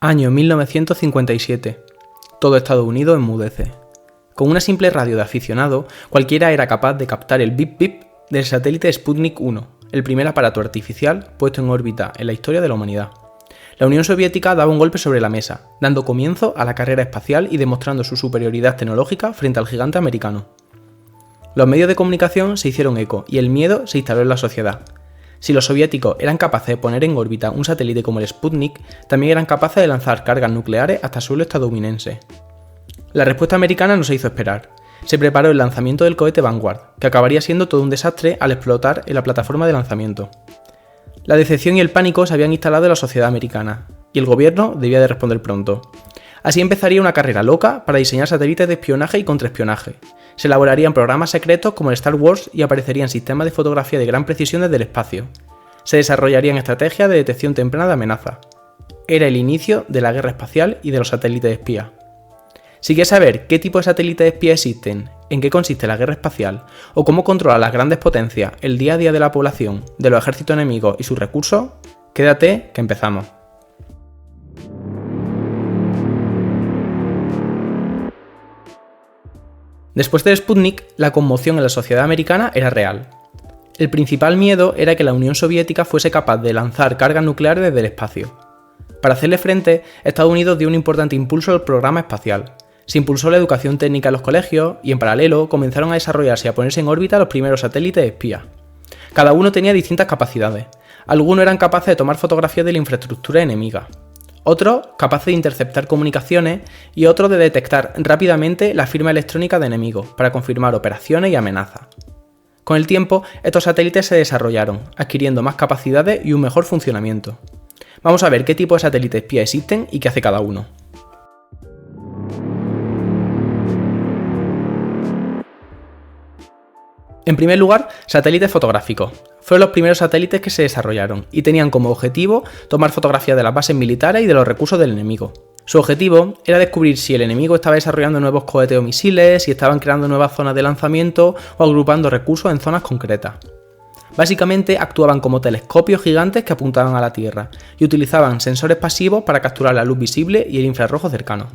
Año 1957. Todo Estados Unidos enmudece. Con una simple radio de aficionado, cualquiera era capaz de captar el bip bip del satélite Sputnik 1, el primer aparato artificial puesto en órbita en la historia de la humanidad. La Unión Soviética daba un golpe sobre la mesa, dando comienzo a la carrera espacial y demostrando su superioridad tecnológica frente al gigante americano. Los medios de comunicación se hicieron eco y el miedo se instaló en la sociedad. Si los soviéticos eran capaces de poner en órbita un satélite como el Sputnik, también eran capaces de lanzar cargas nucleares hasta suelo estadounidense. La respuesta americana no se hizo esperar. Se preparó el lanzamiento del cohete Vanguard, que acabaría siendo todo un desastre al explotar en la plataforma de lanzamiento. La decepción y el pánico se habían instalado en la sociedad americana, y el gobierno debía de responder pronto. Así empezaría una carrera loca para diseñar satélites de espionaje y contraespionaje. Se elaborarían programas secretos como el Star Wars y aparecerían sistemas de fotografía de gran precisión desde el espacio. Se desarrollarían estrategias de detección temprana de amenazas. Era el inicio de la guerra espacial y de los satélites espías. Si quieres saber qué tipo de satélites espías existen, en qué consiste la guerra espacial o cómo controlar las grandes potencias el día a día de la población, de los ejércitos enemigos y sus recursos, quédate que empezamos. Después del Sputnik, la conmoción en la sociedad americana era real. El principal miedo era que la Unión Soviética fuese capaz de lanzar cargas nucleares desde el espacio. Para hacerle frente, Estados Unidos dio un importante impulso al programa espacial. Se impulsó la educación técnica en los colegios y, en paralelo, comenzaron a desarrollarse y a ponerse en órbita los primeros satélites espías. Cada uno tenía distintas capacidades. Algunos eran capaces de tomar fotografías de la infraestructura enemiga. Otros capaces de interceptar comunicaciones y otros de detectar rápidamente la firma electrónica de enemigos para confirmar operaciones y amenazas. Con el tiempo, estos satélites se desarrollaron, adquiriendo más capacidades y un mejor funcionamiento. Vamos a ver qué tipo de satélites espía existen y qué hace cada uno. En primer lugar, satélites fotográficos. Fueron los primeros satélites que se desarrollaron y tenían como objetivo tomar fotografías de las bases militares y de los recursos del enemigo. Su objetivo era descubrir si el enemigo estaba desarrollando nuevos cohetes o misiles, si estaban creando nuevas zonas de lanzamiento o agrupando recursos en zonas concretas. Básicamente actuaban como telescopios gigantes que apuntaban a la Tierra y utilizaban sensores pasivos para capturar la luz visible y el infrarrojo cercano.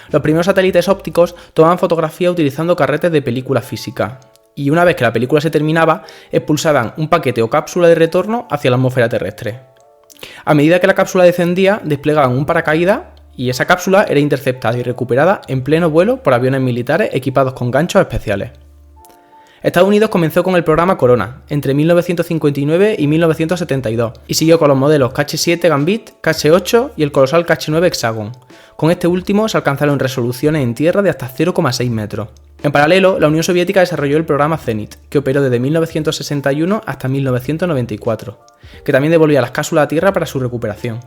Los primeros satélites ópticos tomaban fotografías utilizando carretes de película física, y una vez que la película se terminaba, expulsaban un paquete o cápsula de retorno hacia la atmósfera terrestre. A medida que la cápsula descendía, desplegaban un paracaídas y esa cápsula era interceptada y recuperada en pleno vuelo por aviones militares equipados con ganchos especiales. Estados Unidos comenzó con el programa Corona entre 1959 y 1972 y siguió con los modelos KH-7 Gambit, KH-8 y el colosal KH-9 Hexagon. Con este último se alcanzaron resoluciones en tierra de hasta 0,6 metros. En paralelo, la Unión Soviética desarrolló el programa Zenit, que operó desde 1961 hasta 1994, que también devolvía las cápsulas a Tierra para su recuperación.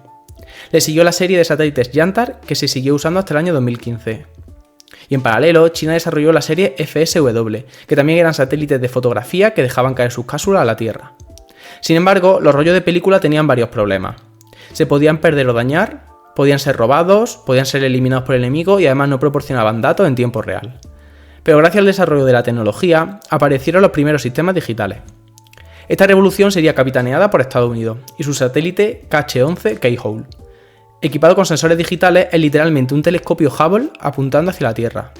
Le siguió la serie de satélites Yantar, que se siguió usando hasta el año 2015. Y en paralelo, China desarrolló la serie FSW, que también eran satélites de fotografía que dejaban caer sus cápsulas a la Tierra. Sin embargo, los rollos de película tenían varios problemas. Se podían perder o dañar, podían ser robados, podían ser eliminados por el enemigo y además no proporcionaban datos en tiempo real. Pero gracias al desarrollo de la tecnología, aparecieron los primeros sistemas digitales. Esta revolución sería capitaneada por Estados Unidos y su satélite KH-11 Keyhole. Equipado con sensores digitales, es literalmente un telescopio Hubble apuntando hacia la Tierra.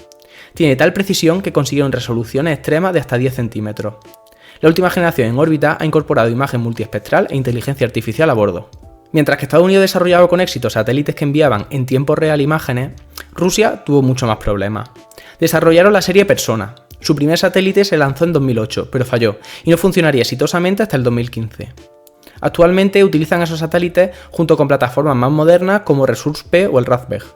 Tiene tal precisión que consiguieron resoluciones extremas de hasta 10 centímetros. La última generación en órbita ha incorporado imagen multiespectral e inteligencia artificial a bordo. Mientras que Estados Unidos desarrollaba con éxito satélites que enviaban en tiempo real imágenes, Rusia tuvo mucho más problemas. Desarrollaron la serie Persona. Su primer satélite se lanzó en 2008, pero falló, y no funcionaría exitosamente hasta el 2015. Actualmente utilizan esos satélites junto con plataformas más modernas como Resource-P o el Raspberry.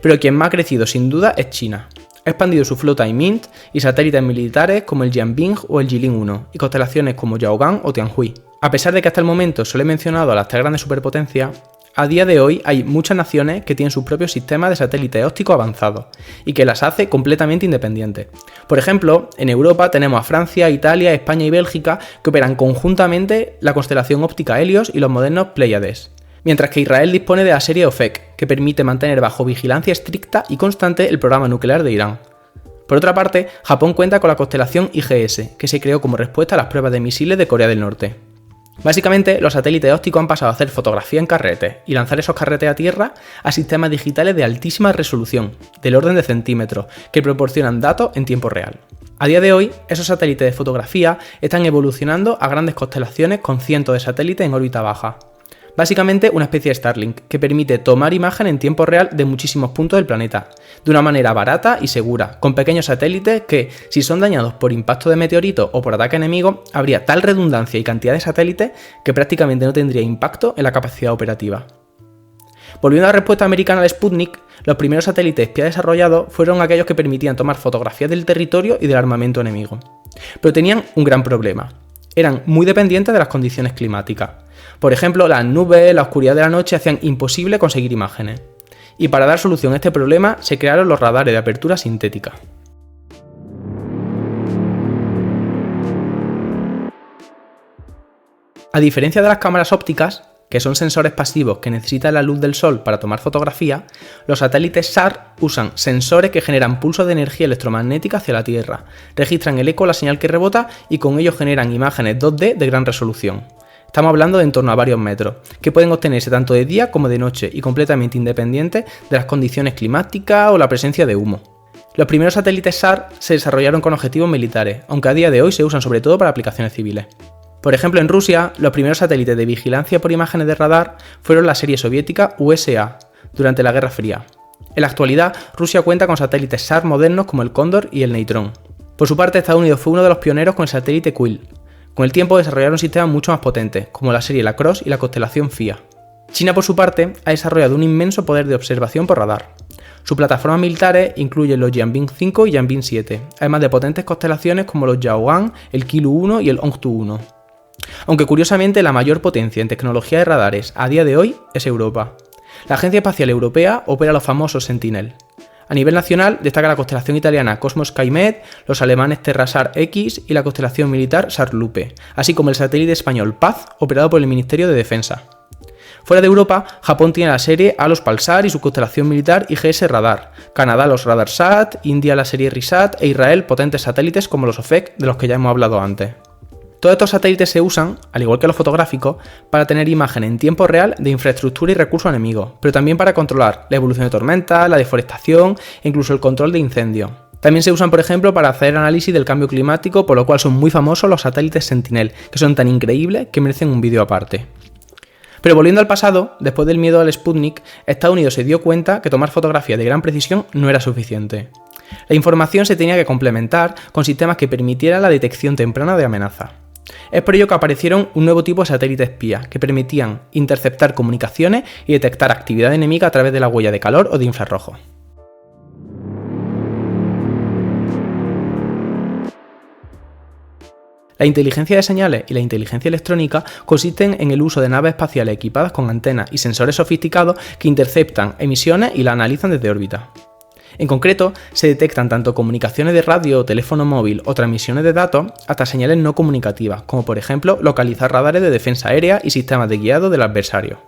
Pero quien más ha crecido sin duda es China. Ha expandido su flota IMINT y satélites militares como el Jianbing o el Jilin 1 y constelaciones como Yaogan o Tianhui. A pesar de que hasta el momento solo he mencionado a las tres grandes superpotencias, a día de hoy hay muchas naciones que tienen sus propios sistemas de satélites ópticos avanzados y que las hace completamente independientes. Por ejemplo, en Europa tenemos a Francia, Italia, España y Bélgica que operan conjuntamente la constelación óptica Helios y los modernos Pléyades, mientras que Israel dispone de la serie OFEC, que permite mantener bajo vigilancia estricta y constante el programa nuclear de Irán. Por otra parte, Japón cuenta con la constelación IGS, que se creó como respuesta a las pruebas de misiles de Corea del Norte. Básicamente, los satélites ópticos han pasado a hacer fotografía en carretes y lanzar esos carretes a tierra a sistemas digitales de altísima resolución, del orden de centímetros, que proporcionan datos en tiempo real. A día de hoy, esos satélites de fotografía están evolucionando a grandes constelaciones con cientos de satélites en órbita baja. Básicamente una especie de Starlink, que permite tomar imagen en tiempo real de muchísimos puntos del planeta, de una manera barata y segura, con pequeños satélites que, si son dañados por impacto de meteoritos o por ataque enemigo, habría tal redundancia y cantidad de satélites que prácticamente no tendría impacto en la capacidad operativa. Volviendo a la respuesta americana al Sputnik, los primeros satélites espía desarrollados fueron aquellos que permitían tomar fotografías del territorio y del armamento enemigo. Pero tenían un gran problema. Eran muy dependientes de las condiciones climáticas. Por ejemplo, las nubes, la oscuridad de la noche hacían imposible conseguir imágenes. Y para dar solución a este problema se crearon los radares de apertura sintética. A diferencia de las cámaras ópticas, que son sensores pasivos que necesitan la luz del sol para tomar fotografía, los satélites SAR usan sensores que generan pulsos de energía electromagnética hacia la Tierra, registran el eco de la señal que rebota y con ello generan imágenes 2D de gran resolución. Estamos hablando de en torno a varios metros, que pueden obtenerse tanto de día como de noche y completamente independientes de las condiciones climáticas o la presencia de humo. Los primeros satélites SAR se desarrollaron con objetivos militares, aunque a día de hoy se usan sobre todo para aplicaciones civiles. Por ejemplo, en Rusia, los primeros satélites de vigilancia por imágenes de radar fueron la serie soviética USA, durante la Guerra Fría. En la actualidad, Rusia cuenta con satélites SAR modernos como el Cóndor y el Neitrón. Por su parte, Estados Unidos fue uno de los pioneros con el satélite Quill. Con el tiempo desarrollaron sistemas mucho más potentes, como la serie Lacrosse y la constelación FIA. China, por su parte, ha desarrollado un inmenso poder de observación por radar. Sus plataformas militares incluyen los Jianbing 5 y Jianbing 7, además de potentes constelaciones como los Yaogan, el Kilu 1 y el Hongtu 1. Aunque curiosamente la mayor potencia en tecnología de radares a día de hoy es Europa. La Agencia Espacial Europea opera los famosos Sentinel. A nivel nacional destaca la constelación italiana Cosmos Skymed, los alemanes TerraSAR X y la constelación militar SAR-Lupe, así como el satélite español Paz, operado por el Ministerio de Defensa. Fuera de Europa, Japón tiene la serie Alos Pulsar y su constelación militar IGS Radar, Canadá los RadarSat, India la serie RISAT e Israel potentes satélites como los OFEC de los que ya hemos hablado antes. Todos estos satélites se usan, al igual que los fotográficos, para tener imagen en tiempo real de infraestructura y recursos enemigos, pero también para controlar la evolución de tormentas, la deforestación e incluso el control de incendios. También se usan, por ejemplo, para hacer análisis del cambio climático, por lo cual son muy famosos los satélites Sentinel, que son tan increíbles que merecen un vídeo aparte. Pero volviendo al pasado, después del miedo al Sputnik, Estados Unidos se dio cuenta que tomar fotografías de gran precisión no era suficiente. La información se tenía que complementar con sistemas que permitieran la detección temprana de amenazas. Es por ello que aparecieron un nuevo tipo de satélite espía, que permitían interceptar comunicaciones y detectar actividad enemiga a través de la huella de calor o de infrarrojo. La inteligencia de señales y la inteligencia electrónica consisten en el uso de naves espaciales equipadas con antenas y sensores sofisticados que interceptan emisiones y las analizan desde órbita. En concreto, se detectan tanto comunicaciones de radio o teléfono móvil o transmisiones de datos hasta señales no comunicativas, como por ejemplo localizar radares de defensa aérea y sistemas de guiado del adversario.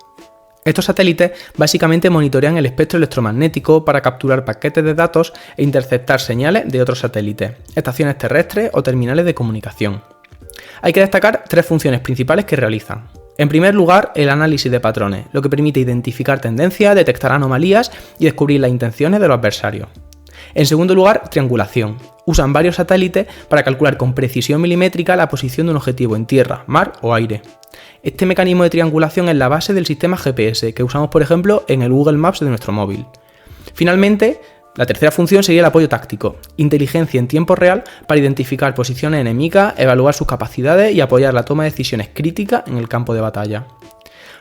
Estos satélites básicamente monitorean el espectro electromagnético para capturar paquetes de datos e interceptar señales de otros satélites, estaciones terrestres o terminales de comunicación. Hay que destacar tres funciones principales que realizan. En primer lugar, el análisis de patrones, lo que permite identificar tendencias, detectar anomalías y descubrir las intenciones de los adversarios. En segundo lugar, triangulación. Usan varios satélites para calcular con precisión milimétrica la posición de un objetivo en tierra, mar o aire. Este mecanismo de triangulación es la base del sistema GPS que usamos, por ejemplo, en el Google Maps de nuestro móvil. Finalmente, la tercera función sería el apoyo táctico, inteligencia en tiempo real para identificar posiciones enemigas, evaluar sus capacidades y apoyar la toma de decisiones críticas en el campo de batalla.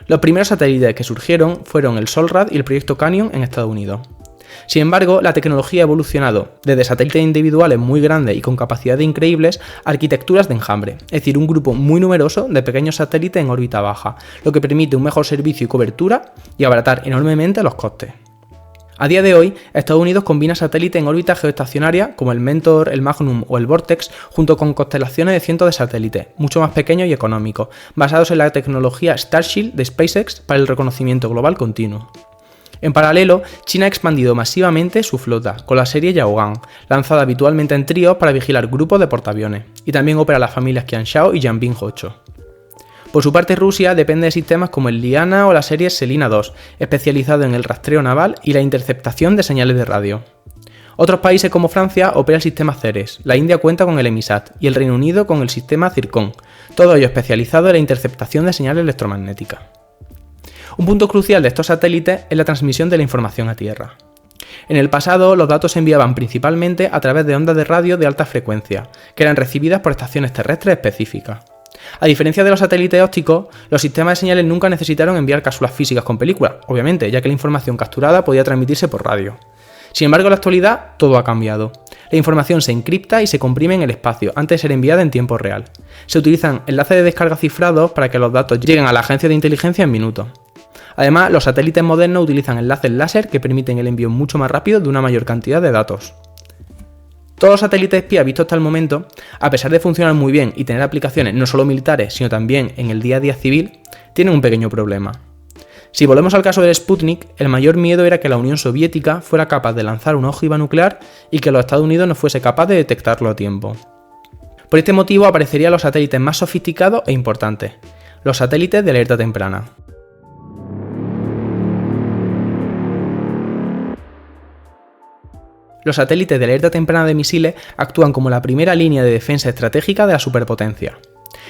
Los primeros satélites que surgieron fueron el SOLRAD y el proyecto Canyon en Estados Unidos. Sin embargo, la tecnología ha evolucionado desde satélites individuales muy grandes y con capacidades increíbles a arquitecturas de enjambre, es decir, un grupo muy numeroso de pequeños satélites en órbita baja, lo que permite un mejor servicio y cobertura y abaratar enormemente los costes. A día de hoy, Estados Unidos combina satélites en órbita geoestacionaria como el Mentor, el Magnum o el Vortex junto con constelaciones de cientos de satélites, mucho más pequeños y económicos, basados en la tecnología Starship de SpaceX para el reconocimiento global continuo. En paralelo, China ha expandido masivamente su flota con la serie Yaogan, lanzada habitualmente en tríos para vigilar grupos de portaaviones, y también opera las familias Qianzhao y Jianbing 8. Por su parte, Rusia depende de sistemas como el Liana o la serie Selina 2, especializado en el rastreo naval y la interceptación de señales de radio. Otros países como Francia operan el sistema Ceres, la India cuenta con el Emisat y el Reino Unido con el sistema Zircon, todo ello especializado en la interceptación de señales electromagnéticas. Un punto crucial de estos satélites es la transmisión de la información a Tierra. En el pasado, los datos se enviaban principalmente a través de ondas de radio de alta frecuencia, que eran recibidas por estaciones terrestres específicas. A diferencia de los satélites ópticos, los sistemas de señales nunca necesitaron enviar cápsulas físicas con películas, obviamente, ya que la información capturada podía transmitirse por radio. Sin embargo, en la actualidad, todo ha cambiado. La información se encripta y se comprime en el espacio antes de ser enviada en tiempo real. Se utilizan enlaces de descarga cifrados para que los datos lleguen a la agencia de inteligencia en minutos. Además, los satélites modernos utilizan enlaces láser que permiten el envío mucho más rápido de una mayor cantidad de datos. Todos los satélites espía vistos hasta el momento, a pesar de funcionar muy bien y tener aplicaciones no solo militares, sino también en el día a día civil, tienen un pequeño problema. Si volvemos al caso del Sputnik, el mayor miedo era que la Unión Soviética fuera capaz de lanzar una ojiva nuclear y que los Estados Unidos no fuese capaz de detectarlo a tiempo. Por este motivo aparecerían los satélites más sofisticados e importantes, los satélites de alerta temprana. Los satélites de alerta temprana de misiles actúan como la primera línea de defensa estratégica de la superpotencia.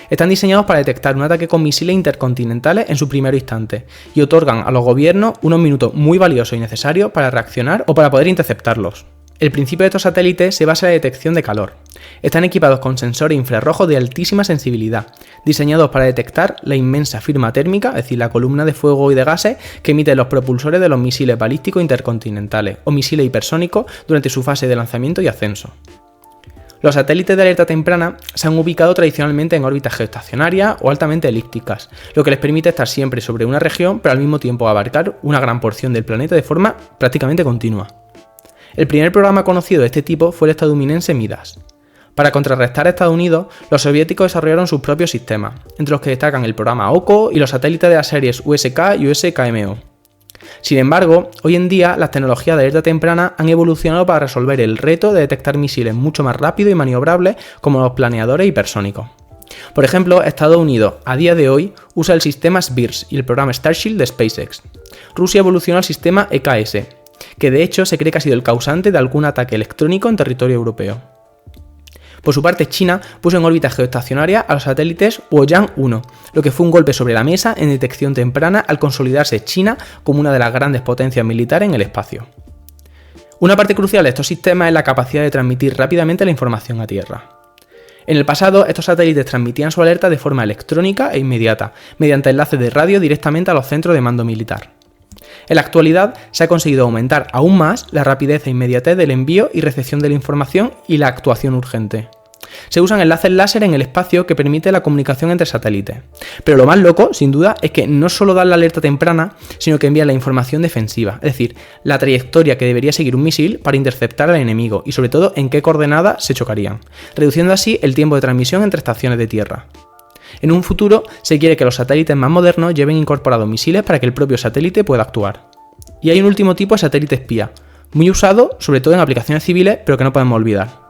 Están diseñados para detectar un ataque con misiles intercontinentales en su primer instante y otorgan a los gobiernos unos minutos muy valiosos y necesarios para reaccionar o para poder interceptarlos. El principio de estos satélites se basa en la detección de calor. Están equipados con sensores infrarrojos de altísima sensibilidad, diseñados para detectar la inmensa firma térmica, es decir, la columna de fuego y de gases que emiten los propulsores de los misiles balísticos intercontinentales o misiles hipersónicos durante su fase de lanzamiento y ascenso. Los satélites de alerta temprana se han ubicado tradicionalmente en órbitas geoestacionarias o altamente elípticas, lo que les permite estar siempre sobre una región pero al mismo tiempo abarcar una gran porción del planeta de forma prácticamente continua. El primer programa conocido de este tipo fue el estadounidense Midas. Para contrarrestar a Estados Unidos, los soviéticos desarrollaron sus propios sistemas, entre los que destacan el programa OCO y los satélites de las series USK y USKMO. Sin embargo, hoy en día las tecnologías de alerta temprana han evolucionado para resolver el reto de detectar misiles mucho más rápidos y maniobrables como los planeadores hipersónicos. Por ejemplo, Estados Unidos, a día de hoy, usa el sistema SBIRS y el programa Starship de SpaceX. Rusia evolucionó al sistema EKS, que de hecho se cree que ha sido el causante de algún ataque electrónico en territorio europeo. Por su parte, China puso en órbita geoestacionaria a los satélites Huoyang 1, lo que fue un golpe sobre la mesa en detección temprana al consolidarse China como una de las grandes potencias militares en el espacio. Una parte crucial de estos sistemas es la capacidad de transmitir rápidamente la información a Tierra. En el pasado, estos satélites transmitían su alerta de forma electrónica e inmediata, mediante enlaces de radio directamente a los centros de mando militar. En la actualidad se ha conseguido aumentar aún más la rapidez e inmediatez del envío y recepción de la información y la actuación urgente. Se usan enlaces láser en el espacio que permite la comunicación entre satélites. Pero lo más loco, sin duda, es que no solo dan la alerta temprana, sino que envían la información defensiva, es decir, la trayectoria que debería seguir un misil para interceptar al enemigo y sobre todo en qué coordenadas se chocarían, reduciendo así el tiempo de transmisión entre estaciones de tierra. En un futuro se quiere que los satélites más modernos lleven incorporados misiles para que el propio satélite pueda actuar. Y hay un último tipo de satélite espía, muy usado sobre todo en aplicaciones civiles, pero que no podemos olvidar.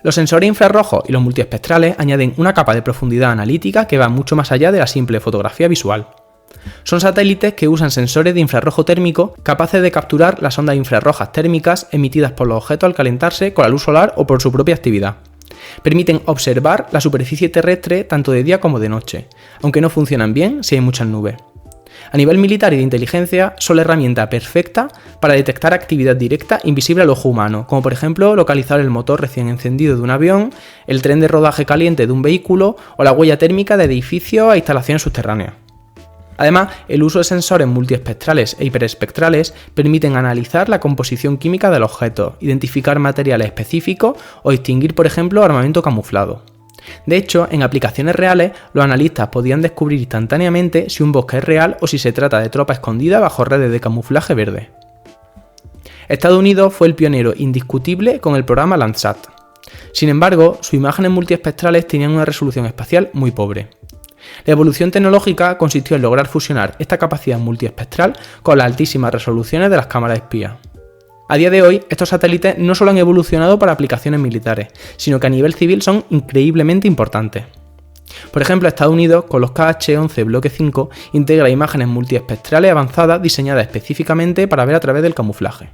Los sensores infrarrojos y los multiespectrales añaden una capa de profundidad analítica que va mucho más allá de la simple fotografía visual. Son satélites que usan sensores de infrarrojo térmico capaces de capturar las ondas infrarrojas térmicas emitidas por los objetos al calentarse con la luz solar o por su propia actividad. Permiten observar la superficie terrestre tanto de día como de noche, aunque no funcionan bien si hay muchas nubes. A nivel militar y de inteligencia son la herramienta perfecta para detectar actividad directa invisible al ojo humano, como por ejemplo localizar el motor recién encendido de un avión, el tren de rodaje caliente de un vehículo o la huella térmica de edificios e instalaciones subterráneas. Además, el uso de sensores multiespectrales e hiperespectrales permiten analizar la composición química del objeto, identificar materiales específicos o distinguir, por ejemplo, armamento camuflado. De hecho, en aplicaciones reales, los analistas podían descubrir instantáneamente si un bosque es real o si se trata de tropa escondida bajo redes de camuflaje verde. Estados Unidos fue el pionero indiscutible con el programa Landsat. Sin embargo, sus imágenes multiespectrales tenían una resolución espacial muy pobre. La evolución tecnológica consistió en lograr fusionar esta capacidad multiespectral con las altísimas resoluciones de las cámaras espías. A día de hoy, estos satélites no solo han evolucionado para aplicaciones militares, sino que a nivel civil son increíblemente importantes. Por ejemplo, Estados Unidos, con los KH-11 Bloque 5, integra imágenes multiespectrales avanzadas diseñadas específicamente para ver a través del camuflaje.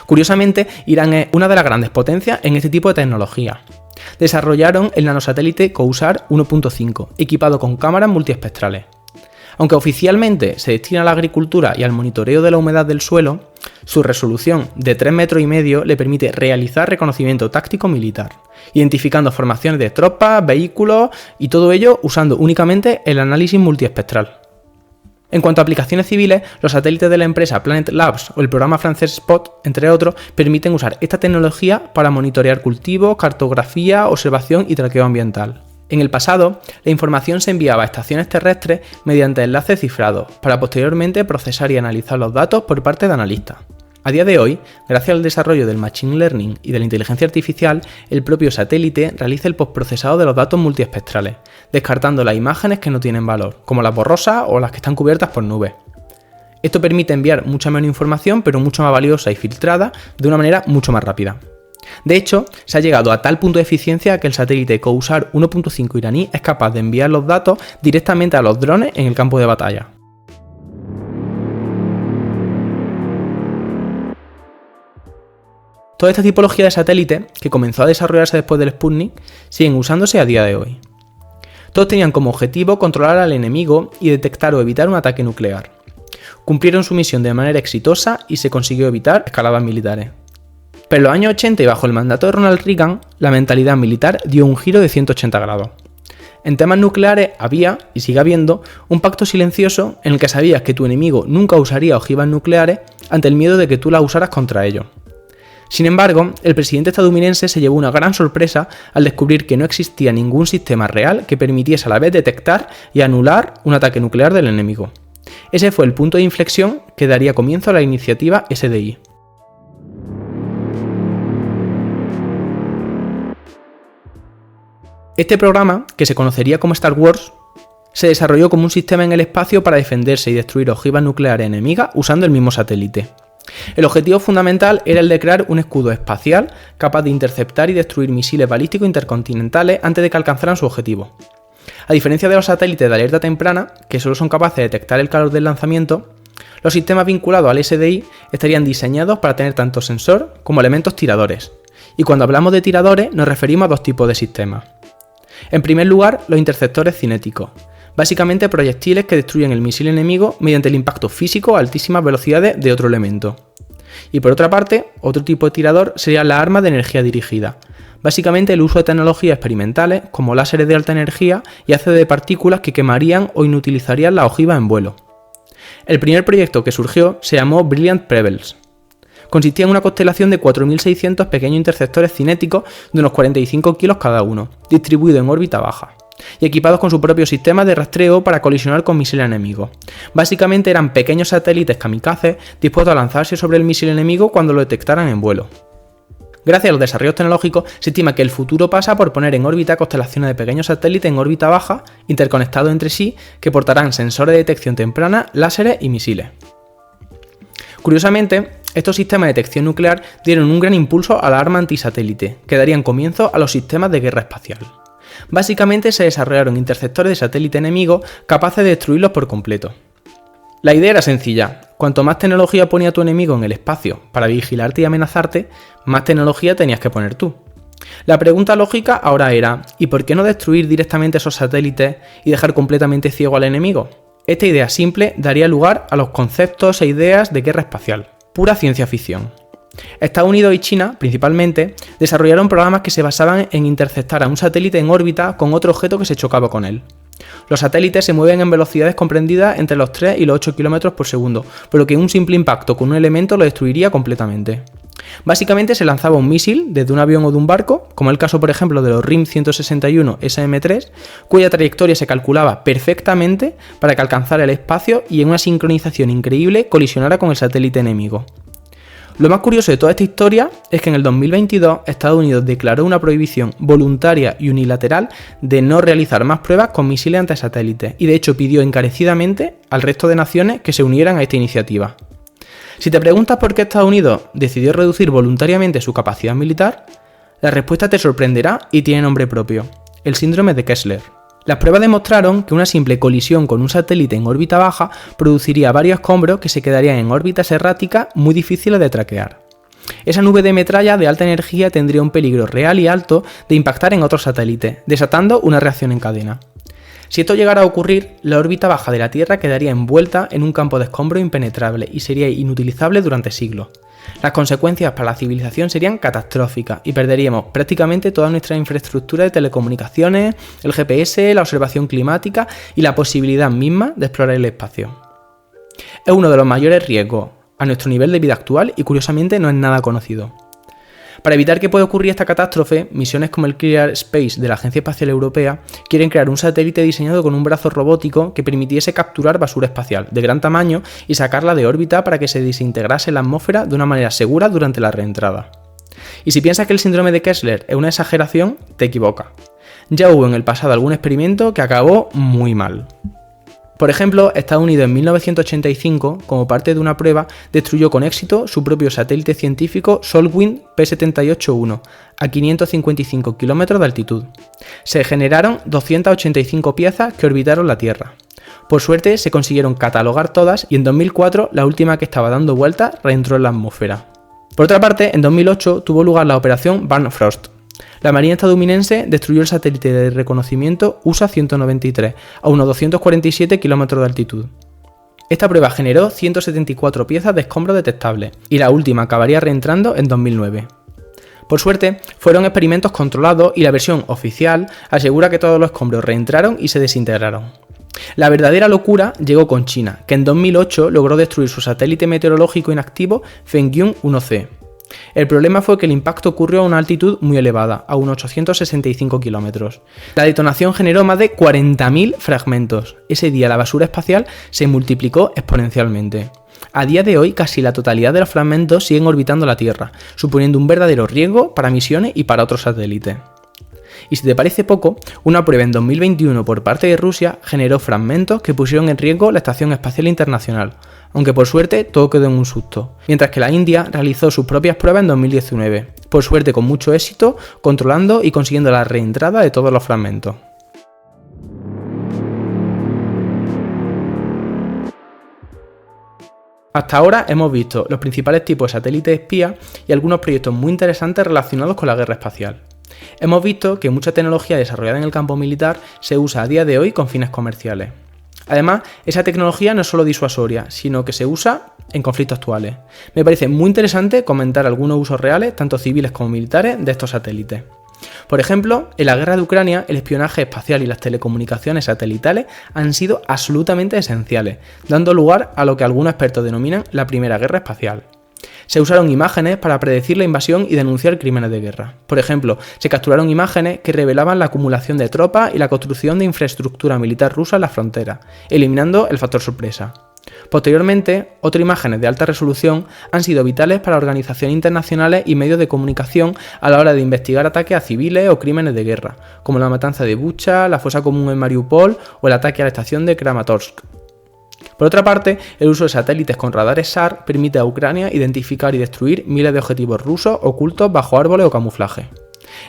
Curiosamente, Irán es una de las grandes potencias en este tipo de tecnología. Desarrollaron el nanosatélite COUSAR 1.5, equipado con cámaras multiespectrales. Aunque oficialmente se destina a la agricultura y al monitoreo de la humedad del suelo, su resolución de 3,5 metros le permite realizar reconocimiento táctico militar, identificando formaciones de tropas, vehículos y todo ello usando únicamente el análisis multiespectral. En cuanto a aplicaciones civiles, los satélites de la empresa Planet Labs o el programa francés SPOT, entre otros, permiten usar esta tecnología para monitorear cultivos, cartografía, observación y traqueo ambiental. En el pasado, la información se enviaba a estaciones terrestres mediante enlaces cifrados, para posteriormente procesar y analizar los datos por parte de analistas. A día de hoy, gracias al desarrollo del Machine Learning y de la inteligencia artificial, el propio satélite realiza el postprocesado de los datos multiespectrales, descartando las imágenes que no tienen valor, como las borrosas o las que están cubiertas por nubes. Esto permite enviar mucha menos información, pero mucho más valiosa y filtrada, de una manera mucho más rápida. De hecho, se ha llegado a tal punto de eficiencia que el satélite COUSAR 1.5 iraní es capaz de enviar los datos directamente a los drones en el campo de batalla. Toda esta tipología de satélite, que comenzó a desarrollarse después del Sputnik, siguen usándose a día de hoy. Todos tenían como objetivo controlar al enemigo y detectar o evitar un ataque nuclear. Cumplieron su misión de manera exitosa y se consiguió evitar escaladas militares. Pero en los años 80 y bajo el mandato de Ronald Reagan, la mentalidad militar dio un giro de 180 grados. En temas nucleares había, y sigue habiendo, un pacto silencioso en el que sabías que tu enemigo nunca usaría ojivas nucleares ante el miedo de que tú las usaras contra ellos. Sin embargo, el presidente estadounidense se llevó una gran sorpresa al descubrir que no existía ningún sistema real que permitiese a la vez detectar y anular un ataque nuclear del enemigo. Ese fue el punto de inflexión que daría comienzo a la iniciativa SDI. Este programa, que se conocería como Star Wars, se desarrolló como un sistema en el espacio para defenderse y destruir ojivas nucleares enemigas usando el mismo satélite. El objetivo fundamental era el de crear un escudo espacial capaz de interceptar y destruir misiles balísticos intercontinentales antes de que alcanzaran su objetivo. A diferencia de los satélites de alerta temprana, que solo son capaces de detectar el calor del lanzamiento, los sistemas vinculados al SDI estarían diseñados para tener tanto sensor como elementos tiradores. Y cuando hablamos de tiradores nos referimos a dos tipos de sistemas. En primer lugar, los interceptores cinéticos, básicamente proyectiles que destruyen el misil enemigo mediante el impacto físico a altísimas velocidades de otro elemento. Y por otra parte, otro tipo de tirador serían las armas de energía dirigida, básicamente el uso de tecnologías experimentales como láseres de alta energía y ácido de partículas que quemarían o inutilizarían las ojivas en vuelo. El primer proyecto que surgió se llamó Brilliant Pebbles. Consistía en una constelación de 4.600 pequeños interceptores cinéticos de unos 45 kilos cada uno, distribuidos en órbita baja, y equipados con su propio sistema de rastreo para colisionar con misiles enemigos. Básicamente eran pequeños satélites kamikazes dispuestos a lanzarse sobre el misil enemigo cuando lo detectaran en vuelo. Gracias a los desarrollos tecnológicos, se estima que el futuro pasa por poner en órbita constelaciones de pequeños satélites en órbita baja, interconectados entre sí, que portarán sensores de detección temprana, láseres y misiles. Curiosamente, estos sistemas de detección nuclear dieron un gran impulso a la arma antisatélite, que darían comienzo a los sistemas de guerra espacial. Básicamente se desarrollaron interceptores de satélite enemigo capaces de destruirlos por completo. La idea era sencilla: cuanto más tecnología ponía tu enemigo en el espacio para vigilarte y amenazarte, más tecnología tenías que poner tú. La pregunta lógica ahora era: ¿y por qué no destruir directamente esos satélites y dejar completamente ciego al enemigo? Esta idea simple daría lugar a los conceptos e ideas de guerra espacial. Pura ciencia ficción. Estados Unidos y China, principalmente, desarrollaron programas que se basaban en interceptar a un satélite en órbita con otro objeto que se chocaba con él. Los satélites se mueven en velocidades comprendidas entre los 3 y los 8 km por segundo, por lo que un simple impacto con un elemento lo destruiría completamente. Básicamente se lanzaba un misil desde un avión o de un barco, como el caso por ejemplo de los RIM 161 SM-3, cuya trayectoria se calculaba perfectamente para que alcanzara el espacio y en una sincronización increíble colisionara con el satélite enemigo. Lo más curioso de toda esta historia es que en el 2022 Estados Unidos declaró una prohibición voluntaria y unilateral de no realizar más pruebas con misiles antisatélites y de hecho pidió encarecidamente al resto de naciones que se unieran a esta iniciativa. Si te preguntas por qué Estados Unidos decidió reducir voluntariamente su capacidad militar, la respuesta te sorprenderá y tiene nombre propio: el síndrome de Kessler. Las pruebas demostraron que una simple colisión con un satélite en órbita baja produciría varios escombros que se quedarían en órbitas erráticas muy difíciles de traquear. Esa nube de metralla de alta energía tendría un peligro real y alto de impactar en otros satélites, desatando una reacción en cadena. Si esto llegara a ocurrir, la órbita baja de la Tierra quedaría envuelta en un campo de escombros impenetrable y sería inutilizable durante siglos. Las consecuencias para la civilización serían catastróficas y perderíamos prácticamente toda nuestra infraestructura de telecomunicaciones, el GPS, la observación climática y la posibilidad misma de explorar el espacio. Es uno de los mayores riesgos a nuestro nivel de vida actual y curiosamente no es nada conocido. Para evitar que pueda ocurrir esta catástrofe, misiones como el Clear Space de la Agencia Espacial Europea quieren crear un satélite diseñado con un brazo robótico que permitiese capturar basura espacial de gran tamaño y sacarla de órbita para que se desintegrase en la atmósfera de una manera segura durante la reentrada. Y si piensas que el síndrome de Kessler es una exageración, te equivocas. Ya hubo en el pasado algún experimento que acabó muy mal. Por ejemplo, Estados Unidos en 1985, como parte de una prueba, destruyó con éxito su propio satélite científico SolWind P-78-1 a 555 km de altitud. Se generaron 285 piezas que orbitaron la Tierra. Por suerte se consiguieron catalogar todas y en 2004 la última que estaba dando vueltas reentró en la atmósfera. Por otra parte, en 2008 tuvo lugar la operación Barn Frost. La Marina estadounidense destruyó el satélite de reconocimiento USA-193 a unos 247 km de altitud. Esta prueba generó 174 piezas de escombros detectables y la última acabaría reentrando en 2009. Por suerte, fueron experimentos controlados y la versión oficial asegura que todos los escombros reentraron y se desintegraron. La verdadera locura llegó con China, que en 2008 logró destruir su satélite meteorológico inactivo Fengyun 1C. El problema fue que el impacto ocurrió a una altitud muy elevada, a unos 865 kilómetros. La detonación generó más de 40.000 fragmentos. Ese día la basura espacial se multiplicó exponencialmente. A día de hoy, casi la totalidad de los fragmentos siguen orbitando la Tierra, suponiendo un verdadero riesgo para misiones y para otros satélites. Y si te parece poco, una prueba en 2021 por parte de Rusia generó fragmentos que pusieron en riesgo la Estación Espacial Internacional, aunque por suerte todo quedó en un susto, mientras que la India realizó sus propias pruebas en 2019, por suerte con mucho éxito, controlando y consiguiendo la reentrada de todos los fragmentos. Hasta ahora hemos visto los principales tipos de satélites espías y algunos proyectos muy interesantes relacionados con la guerra espacial. Hemos visto que mucha tecnología desarrollada en el campo militar se usa a día de hoy con fines comerciales. Además, esa tecnología no es solo disuasoria, sino que se usa en conflictos actuales. Me parece muy interesante comentar algunos usos reales, tanto civiles como militares, de estos satélites. Por ejemplo, en la guerra de Ucrania, el espionaje espacial y las telecomunicaciones satelitales han sido absolutamente esenciales, dando lugar a lo que algunos expertos denominan la Primera Guerra Espacial. Se usaron imágenes para predecir la invasión y denunciar crímenes de guerra. Por ejemplo, se capturaron imágenes que revelaban la acumulación de tropas y la construcción de infraestructura militar rusa en las fronteras, eliminando el factor sorpresa. Posteriormente, otras imágenes de alta resolución han sido vitales para organizaciones internacionales y medios de comunicación a la hora de investigar ataques a civiles o crímenes de guerra, como la matanza de Bucha, la fosa común en Mariupol o el ataque a la estación de Kramatorsk. Por otra parte, el uso de satélites con radares SAR permite a Ucrania identificar y destruir miles de objetivos rusos ocultos bajo árboles o camuflaje.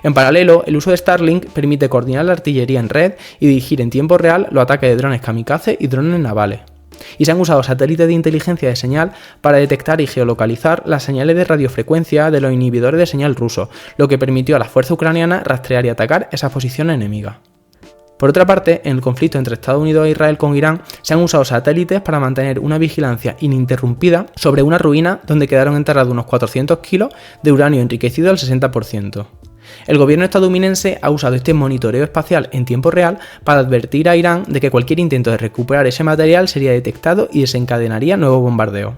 En paralelo, el uso de Starlink permite coordinar la artillería en red y dirigir en tiempo real los ataques de drones kamikaze y drones navales. Y se han usado satélites de inteligencia de señal para detectar y geolocalizar las señales de radiofrecuencia de los inhibidores de señal rusos, lo que permitió a las fuerzas ucranianas rastrear y atacar esas posiciones enemigas. Por otra parte, en el conflicto entre Estados Unidos e Israel con Irán, se han usado satélites para mantener una vigilancia ininterrumpida sobre una ruina donde quedaron enterrados unos 400 kilos de uranio enriquecido al 60%. El gobierno estadounidense ha usado este monitoreo espacial en tiempo real para advertir a Irán de que cualquier intento de recuperar ese material sería detectado y desencadenaría nuevos bombardeos.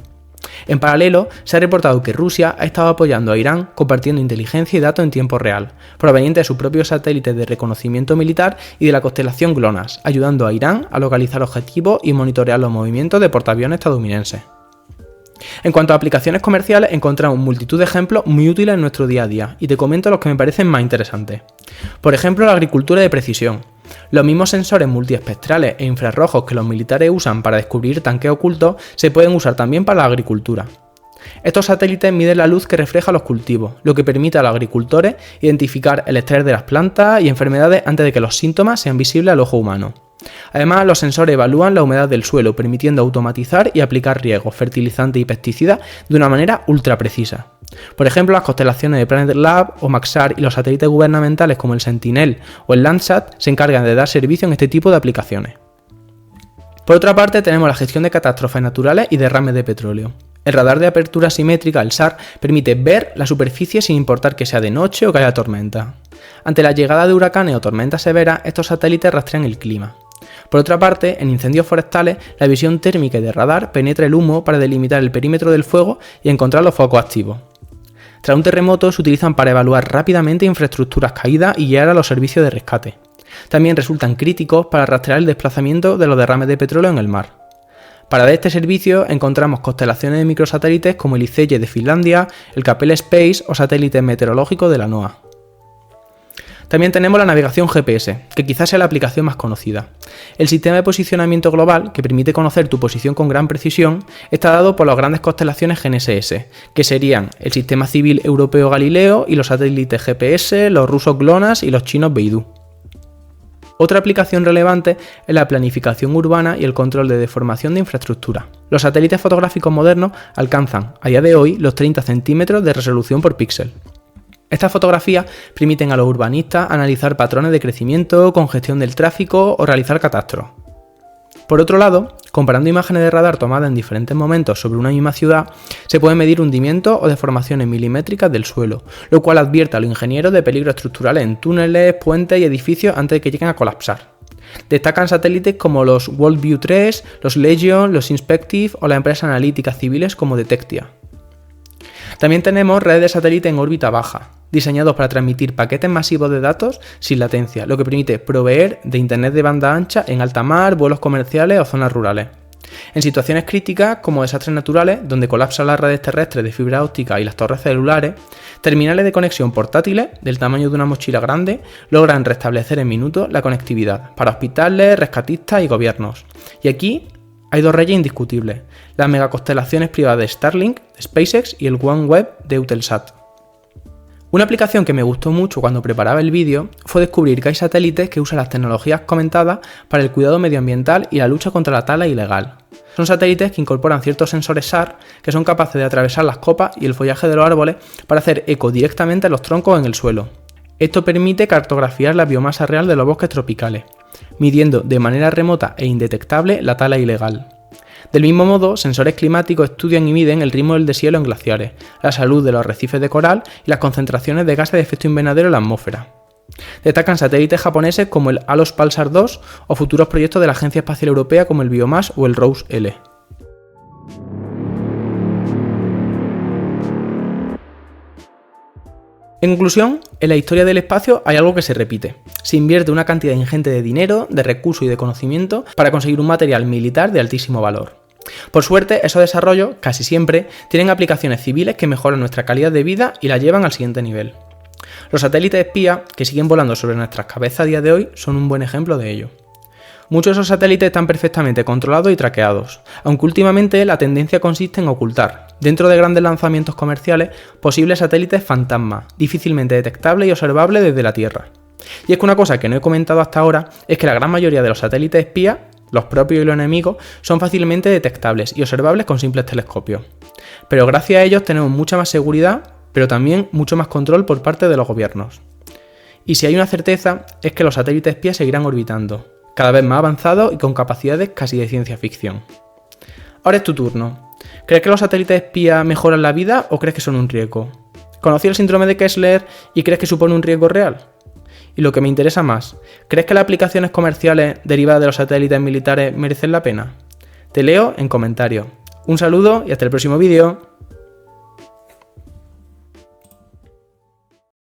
En paralelo, se ha reportado que Rusia ha estado apoyando a Irán compartiendo inteligencia y datos en tiempo real, provenientes de sus propios satélites de reconocimiento militar y de la constelación GLONASS, ayudando a Irán a localizar objetivos y monitorear los movimientos de portaaviones estadounidenses. En cuanto a aplicaciones comerciales, encontramos multitud de ejemplos muy útiles en nuestro día a día, y te comento los que me parecen más interesantes. Por ejemplo, la agricultura de precisión. Los mismos sensores multiespectrales e infrarrojos que los militares usan para descubrir tanques ocultos se pueden usar también para la agricultura. Estos satélites miden la luz que refleja los cultivos, lo que permite a los agricultores identificar el estrés de las plantas y enfermedades antes de que los síntomas sean visibles al ojo humano. Además, los sensores evalúan la humedad del suelo, permitiendo automatizar y aplicar riegos, fertilizantes y pesticidas de una manera ultra precisa. Por ejemplo, las constelaciones de Planet Lab o Maxar y los satélites gubernamentales como el Sentinel o el Landsat se encargan de dar servicio en este tipo de aplicaciones. Por otra parte, tenemos la gestión de catástrofes naturales y derrames de petróleo. El radar de apertura simétrica, el SAR, permite ver la superficie sin importar que sea de noche o que haya tormenta. Ante la llegada de huracanes o tormentas severas, estos satélites rastrean el clima. Por otra parte, en incendios forestales, la visión térmica y de radar penetra el humo para delimitar el perímetro del fuego y encontrar los focos activos. Tras un terremoto, se utilizan para evaluar rápidamente infraestructuras caídas y guiar a los servicios de rescate. También resultan críticos para rastrear el desplazamiento de los derrames de petróleo en el mar. Para este servicio encontramos constelaciones de microsatélites como el ICEYE de Finlandia, el Capella Space o satélites meteorológicos de la NOAA. También tenemos la navegación GPS, que quizás sea la aplicación más conocida. El sistema de posicionamiento global, que permite conocer tu posición con gran precisión, está dado por las grandes constelaciones GNSS, que serían el sistema civil europeo Galileo y los satélites GPS, los rusos GLONASS y los chinos Beidou. Otra aplicación relevante es la planificación urbana y el control de deformación de infraestructura. Los satélites fotográficos modernos alcanzan, a día de hoy, los 30 centímetros de resolución por píxel. Estas fotografías permiten a los urbanistas analizar patrones de crecimiento, congestión del tráfico o realizar catastros. Por otro lado, comparando imágenes de radar tomadas en diferentes momentos sobre una misma ciudad, se puede medir hundimientos o deformaciones milimétricas del suelo, lo cual advierte a los ingenieros de peligros estructurales en túneles, puentes y edificios antes de que lleguen a colapsar. Destacan satélites como los WorldView 3, los Legion, los Inspective o las empresas analíticas civiles como Detectia. También tenemos redes de satélite en órbita baja, diseñados para transmitir paquetes masivos de datos sin latencia, lo que permite proveer de internet de banda ancha en alta mar, vuelos comerciales o zonas rurales. En situaciones críticas como desastres naturales, donde colapsan las redes terrestres de fibra óptica y las torres celulares, terminales de conexión portátiles del tamaño de una mochila grande logran restablecer en minutos la conectividad para hospitales, rescatistas y gobiernos. Y aquí hay dos reyes indiscutibles, las megaconstelaciones privadas de Starlink, de SpaceX y el OneWeb de Eutelsat. Una aplicación que me gustó mucho cuando preparaba el vídeo fue descubrir que hay satélites que usan las tecnologías comentadas para el cuidado medioambiental y la lucha contra la tala ilegal. Son satélites que incorporan ciertos sensores SAR que son capaces de atravesar las copas y el follaje de los árboles para hacer eco directamente a los troncos en el suelo. Esto permite cartografiar la biomasa real de los bosques tropicales, midiendo de manera remota e indetectable la tala ilegal. Del mismo modo, sensores climáticos estudian y miden el ritmo del deshielo en glaciares, la salud de los arrecifes de coral y las concentraciones de gases de efecto invernadero en la atmósfera. Destacan satélites japoneses como el ALOS Pulsar 2 o futuros proyectos de la Agencia Espacial Europea como el Biomass o el ROSE-L. En conclusión, en la historia del espacio hay algo que se repite. Se invierte una cantidad ingente de dinero, de recursos y de conocimiento para conseguir un material militar de altísimo valor. Por suerte, esos desarrollos, casi siempre, tienen aplicaciones civiles que mejoran nuestra calidad de vida y la llevan al siguiente nivel. Los satélites espías, que siguen volando sobre nuestras cabezas a día de hoy, son un buen ejemplo de ello. Muchos de esos satélites están perfectamente controlados y traqueados, aunque últimamente la tendencia consiste en ocultar, dentro de grandes lanzamientos comerciales, posibles satélites fantasma, difícilmente detectables y observables desde la Tierra. Y es que una cosa que no he comentado hasta ahora es que la gran mayoría de los satélites espías, los propios y los enemigos, son fácilmente detectables y observables con simples telescopios. Pero gracias a ellos tenemos mucha más seguridad, pero también mucho más control por parte de los gobiernos. Y si hay una certeza es que los satélites espías seguirán orbitando, cada vez más avanzados y con capacidades casi de ciencia ficción. Ahora es tu turno. ¿Crees que los satélites espías mejoran la vida o crees que son un riesgo? ¿Conocí el síndrome de Kessler y crees que supone un riesgo real? Y lo que me interesa más, ¿crees que las aplicaciones comerciales derivadas de los satélites militares merecen la pena? Te leo en comentarios. Un saludo y hasta el próximo vídeo.